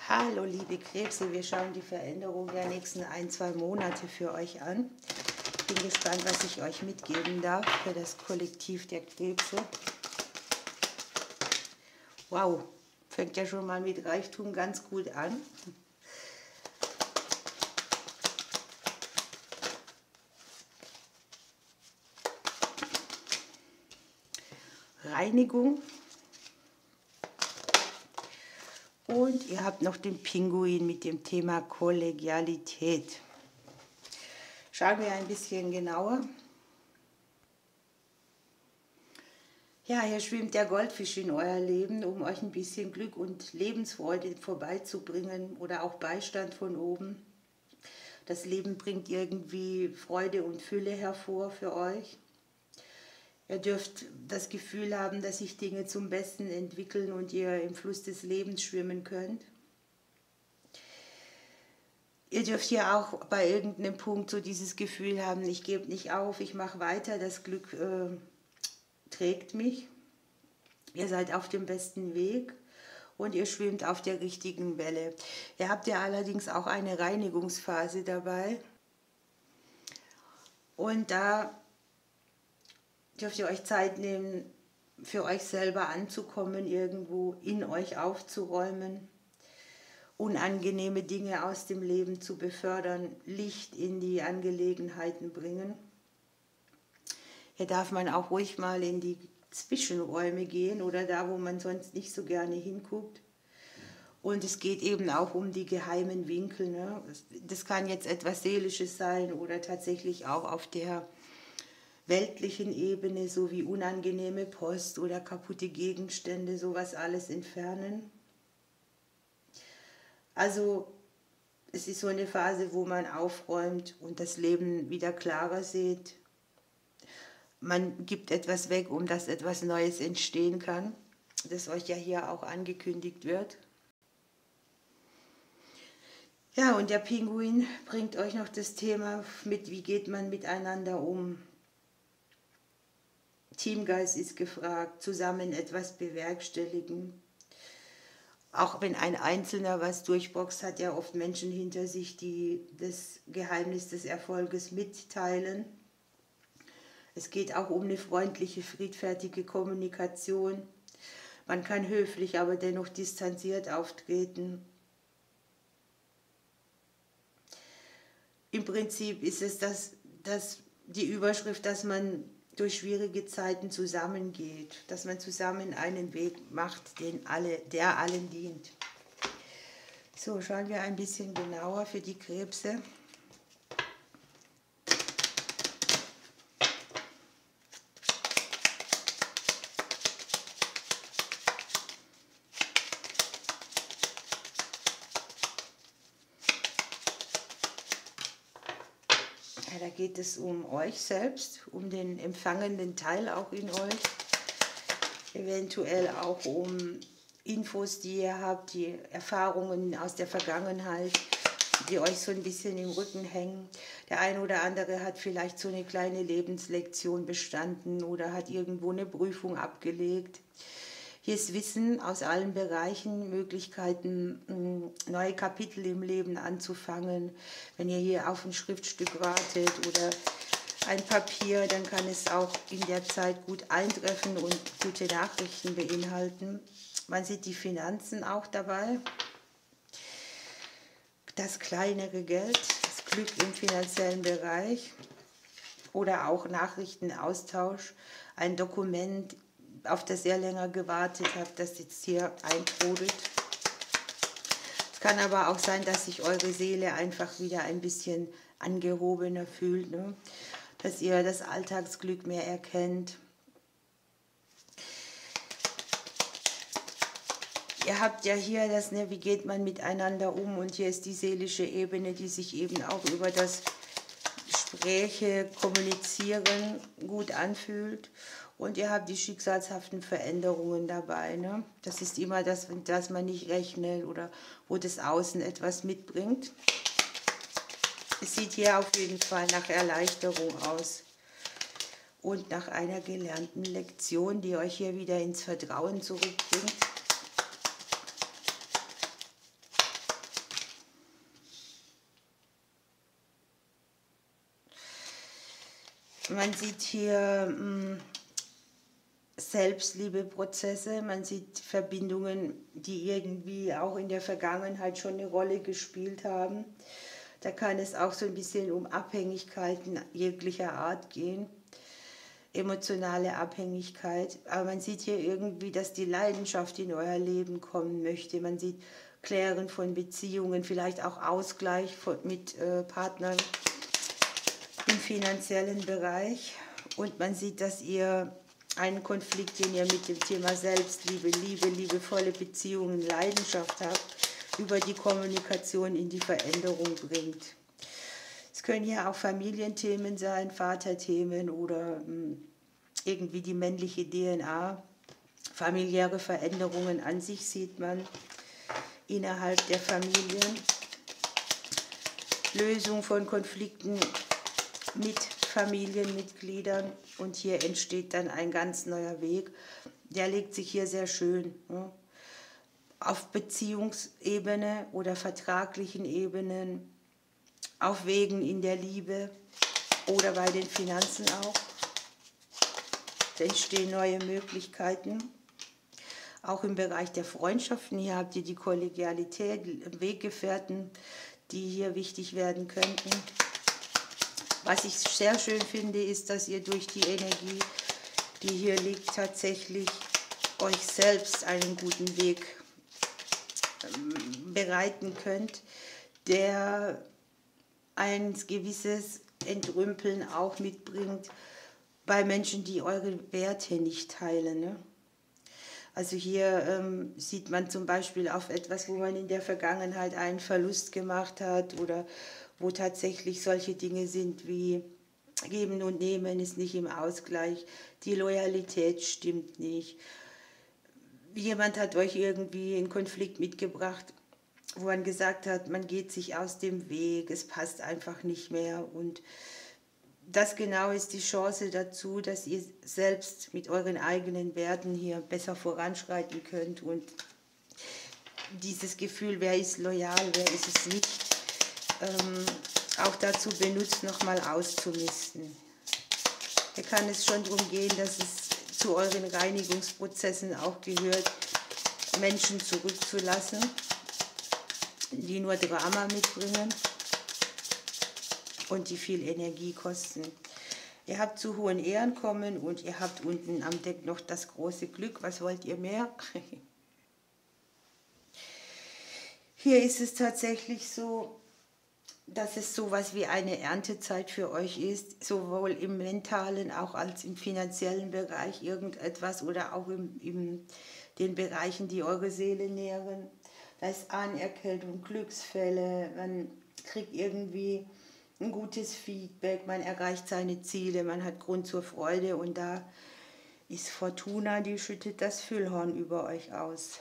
Hallo liebe Krebse, wir schauen die Veränderung der nächsten 1-2 Monate für euch an. Bin gespannt, was ich euch mitgeben darf für das Kollektiv der Krebse. Wow, fängt ja schon mal mit Reichtum ganz gut an. Reinigung. Und ihr habt noch den Pinguin mit dem Thema Kollegialität. Schauen wir ein bisschen genauer. Ja, hier schwimmt der Goldfisch in euer Leben, um euch ein bisschen Glück und Lebensfreude vorbeizubringen oder auch Beistand von oben. Das Leben bringt irgendwie Freude und Fülle hervor für euch. Ihr dürft das Gefühl haben, dass sich Dinge zum Besten entwickeln und ihr im Fluss des Lebens schwimmen könnt. Ihr dürft ja auch bei irgendeinem Punkt so dieses Gefühl haben, ich gebe nicht auf, ich mache weiter, das Glück trägt mich. Ihr seid auf dem besten Weg und ihr schwimmt auf der richtigen Welle. Ihr habt ja allerdings auch eine Reinigungsphase dabei. Und da dürft ihr euch Zeit nehmen, für euch selber anzukommen, irgendwo in euch aufzuräumen, unangenehme Dinge aus dem Leben zu befördern, Licht in die Angelegenheiten bringen. Hier darf man auch ruhig mal in die Zwischenräume gehen oder da, wo man sonst nicht so gerne hinguckt. Und es geht eben auch um die geheimen Winkel. Ne? Das kann jetzt etwas Seelisches sein oder tatsächlich auch auf der weltlichen Ebene, so wie unangenehme Post oder kaputte Gegenstände, sowas alles entfernen. Also es ist so eine Phase, wo man aufräumt und das Leben wieder klarer sieht. Man gibt etwas weg, um dass etwas Neues entstehen kann, das euch ja hier auch angekündigt wird. Ja, und der Pinguin bringt euch noch das Thema mit, wie geht man miteinander um. Teamgeist ist gefragt, zusammen etwas bewerkstelligen. Auch wenn ein Einzelner was durchboxt, hat er oft Menschen hinter sich, die das Geheimnis des Erfolges mitteilen. Es geht auch um eine freundliche, friedfertige Kommunikation. Man kann höflich, aber dennoch distanziert auftreten. Im Prinzip ist es die Überschrift, dass man durch schwierige Zeiten zusammengeht, dass man zusammen einen Weg macht, der allen dient. So, schauen wir ein bisschen genauer für die Krebse. Ja, da geht es um euch selbst, um den empfangenden Teil auch in euch, eventuell auch um Infos, die ihr habt, die Erfahrungen aus der Vergangenheit, die euch so ein bisschen im Rücken hängen. Der eine oder andere hat vielleicht so eine kleine Lebenslektion bestanden oder hat irgendwo eine Prüfung abgelegt. Hier ist Wissen aus allen Bereichen, Möglichkeiten, neue Kapitel im Leben anzufangen. Wenn ihr hier auf ein Schriftstück wartet oder ein Papier, dann kann es auch in der Zeit gut eintreffen und gute Nachrichten beinhalten. Man sieht die Finanzen auch dabei, das kleinere Geld, das Glück im finanziellen Bereich oder auch Nachrichtenaustausch, ein Dokument, auf das ihr länger gewartet habt, das jetzt hier eintrudelt. Es kann aber auch sein, dass sich eure Seele einfach wieder ein bisschen angehobener fühlt, ne? Dass ihr das Alltagsglück mehr erkennt. Ihr habt ja hier das, ne, wie geht man miteinander um, und hier ist die seelische Ebene, die sich eben auch über das Gespräche, Kommunizieren gut anfühlt. Und ihr habt die schicksalshaften Veränderungen dabei. Ne? Das ist immer das, dass man nicht rechnet oder wo das Außen etwas mitbringt. Es sieht hier auf jeden Fall nach Erleichterung aus und nach einer gelernten Lektion, die euch hier wieder ins Vertrauen zurückbringt. Man sieht hier Selbstliebeprozesse, man sieht Verbindungen, die irgendwie auch in der Vergangenheit schon eine Rolle gespielt haben. Da kann es auch so ein bisschen um Abhängigkeiten jeglicher Art gehen, emotionale Abhängigkeit. Aber man sieht hier irgendwie, dass die Leidenschaft in euer Leben kommen möchte. Man sieht Klären von Beziehungen, vielleicht auch Ausgleich mit Partnern im finanziellen Bereich. Und man sieht, dass ihr einen Konflikt, den ihr mit dem Thema Selbstliebe, Liebe, liebevolle Beziehungen, Leidenschaft habt, über die Kommunikation in die Veränderung bringt. Es können ja auch Familienthemen sein, Vaterthemen oder irgendwie die männliche DNA. Familiäre Veränderungen an sich sieht man innerhalb der Familien. Lösung von Konflikten mit Familienmitgliedern, und hier entsteht dann ein ganz neuer Weg. Der legt sich hier sehr schön auf Beziehungsebene oder vertraglichen Ebenen, auf Wegen in der Liebe oder bei den Finanzen auch. Da entstehen neue Möglichkeiten. Auch im Bereich der Freundschaften, hier habt ihr die Kollegialität, Weggefährten, die hier wichtig werden könnten. Was ich sehr schön finde, ist, dass ihr durch die Energie, die hier liegt, tatsächlich euch selbst einen guten Weg bereiten könnt, der ein gewisses Entrümpeln auch mitbringt bei Menschen, die eure Werte nicht teilen. Ne? Also hier sieht man zum Beispiel auf etwas, wo man in der Vergangenheit einen Verlust gemacht hat oder wo tatsächlich solche Dinge sind wie Geben und Nehmen ist nicht im Ausgleich, die Loyalität stimmt nicht. Jemand hat euch irgendwie in Konflikt mitgebracht, wo man gesagt hat, man geht sich aus dem Weg, es passt einfach nicht mehr. Und das genau ist die Chance dazu, dass ihr selbst mit euren eigenen Werten hier besser voranschreiten könnt und dieses Gefühl, wer ist loyal, wer ist es nicht, auch dazu benutzt, nochmal auszumisten. Hier kann es schon darum gehen, dass es zu euren Reinigungsprozessen auch gehört, Menschen zurückzulassen, die nur Drama mitbringen und die viel Energie kosten. Ihr habt zu hohen Ehren kommen und ihr habt unten am Deck noch das große Glück. Was wollt ihr mehr? Hier ist es tatsächlich so, dass es sowas wie eine Erntezeit für euch ist, sowohl im mentalen auch als im finanziellen Bereich irgendetwas oder auch in den Bereichen, die eure Seele nähren. Da ist Anerkennung, Glücksfälle, man kriegt irgendwie ein gutes Feedback, man erreicht seine Ziele, man hat Grund zur Freude und da ist Fortuna, die schüttet das Füllhorn über euch aus.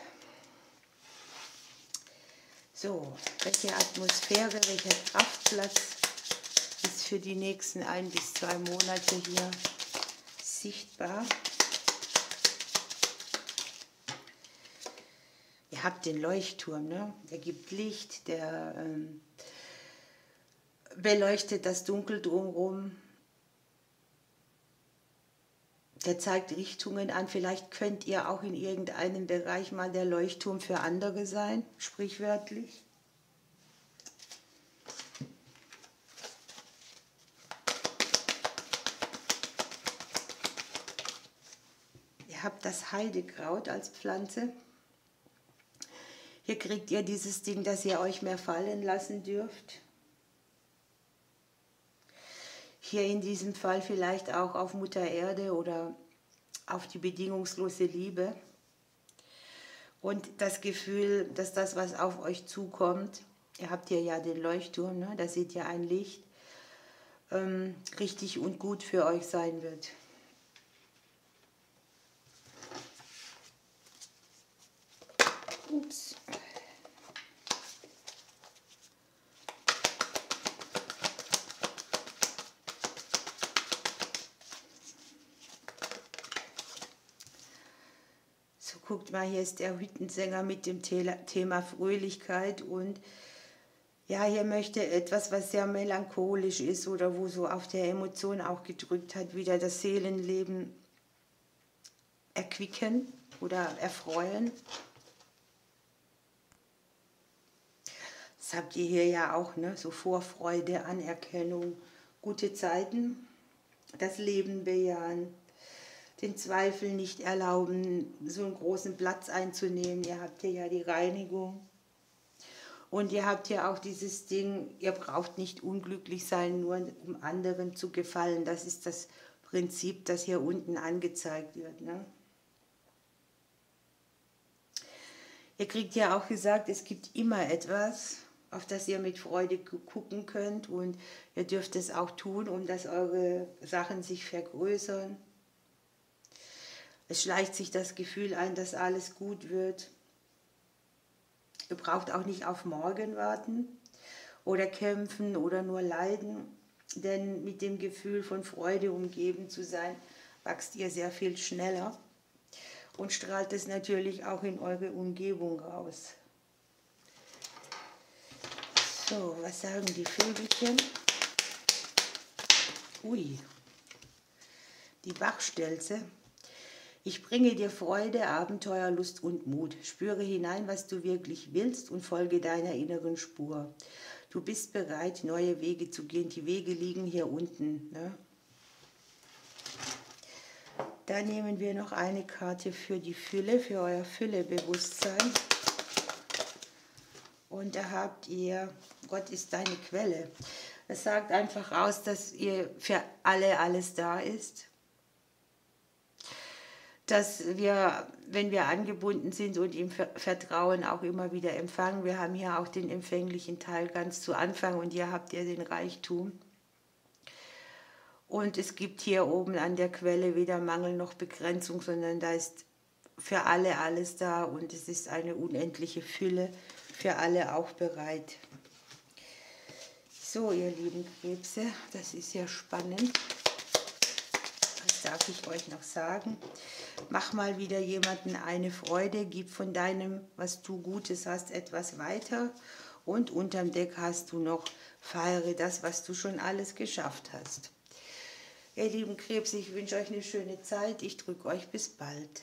So, welche Atmosphäre, welcher Kraftplatz ist für die nächsten 1 bis 2 Monate hier sichtbar? Ihr habt den Leuchtturm, ne? Der gibt Licht, der beleuchtet das Dunkel drumherum. Der zeigt Richtungen an. Vielleicht könnt ihr auch in irgendeinem Bereich mal der Leuchtturm für andere sein, sprichwörtlich. Ihr habt das Heidekraut als Pflanze. Hier kriegt ihr dieses Ding, dass ihr euch mehr fallen lassen dürft. Hier in diesem Fall vielleicht auch auf Mutter Erde oder auf die bedingungslose Liebe. Und das Gefühl, dass das, was auf euch zukommt, ihr habt hier ja den Leuchtturm, ne? Da seht ihr ein Licht, richtig und gut für euch sein wird. Ups. Guckt mal, hier ist der Hüttensänger mit dem Thema Fröhlichkeit und Ja, hier möchte etwas, was sehr melancholisch ist oder wo so auf der Emotion auch gedrückt hat, wieder das Seelenleben erquicken oder erfreuen. Das habt ihr hier ja auch, ne? So Vorfreude, Anerkennung, gute Zeiten, das Leben bejahen, den Zweifel nicht erlauben, so einen großen Platz einzunehmen. Ihr habt hier ja die Reinigung. Und ihr habt ja auch dieses Ding, ihr braucht nicht unglücklich sein, nur um anderen zu gefallen. Das ist das Prinzip, das hier unten angezeigt wird. Ne? Ihr kriegt ja auch gesagt, es gibt immer etwas, auf das ihr mit Freude gucken könnt. Und ihr dürft es auch tun, um dass eure Sachen sich vergrößern. Es schleicht sich das Gefühl ein, dass alles gut wird. Ihr braucht auch nicht auf morgen warten oder kämpfen oder nur leiden, denn mit dem Gefühl von Freude umgeben zu sein, wächst ihr sehr viel schneller und strahlt es natürlich auch in eure Umgebung raus. So, was sagen die Vögelchen? Ui, die Bachstelze. Ich bringe dir Freude, Abenteuer, Lust und Mut. Spüre hinein, was du wirklich willst und folge deiner inneren Spur. Du bist bereit, neue Wege zu gehen. Die Wege liegen hier unten. Ne? Da nehmen wir noch eine Karte für die Fülle, für euer Füllebewusstsein. Und da habt ihr, Gott ist deine Quelle. Das sagt einfach aus, dass ihr für alle alles da ist. Dass wir, wenn wir angebunden sind und im Vertrauen auch immer wieder empfangen, wir haben hier auch den empfänglichen Teil ganz zu Anfang und hier habt ihr den Reichtum. Und es gibt hier oben an der Quelle weder Mangel noch Begrenzung, sondern da ist für alle alles da und es ist eine unendliche Fülle, für alle auch bereit. So, ihr lieben Krebse, das ist ja spannend. Was darf ich euch noch sagen? Mach mal wieder jemandem eine Freude, gib von deinem, was du Gutes hast, etwas weiter. Und unterm Deck hast du noch, feiere das, was du schon alles geschafft hast. Ihr lieben Krebs, ich wünsche euch eine schöne Zeit. Ich drücke euch bis bald.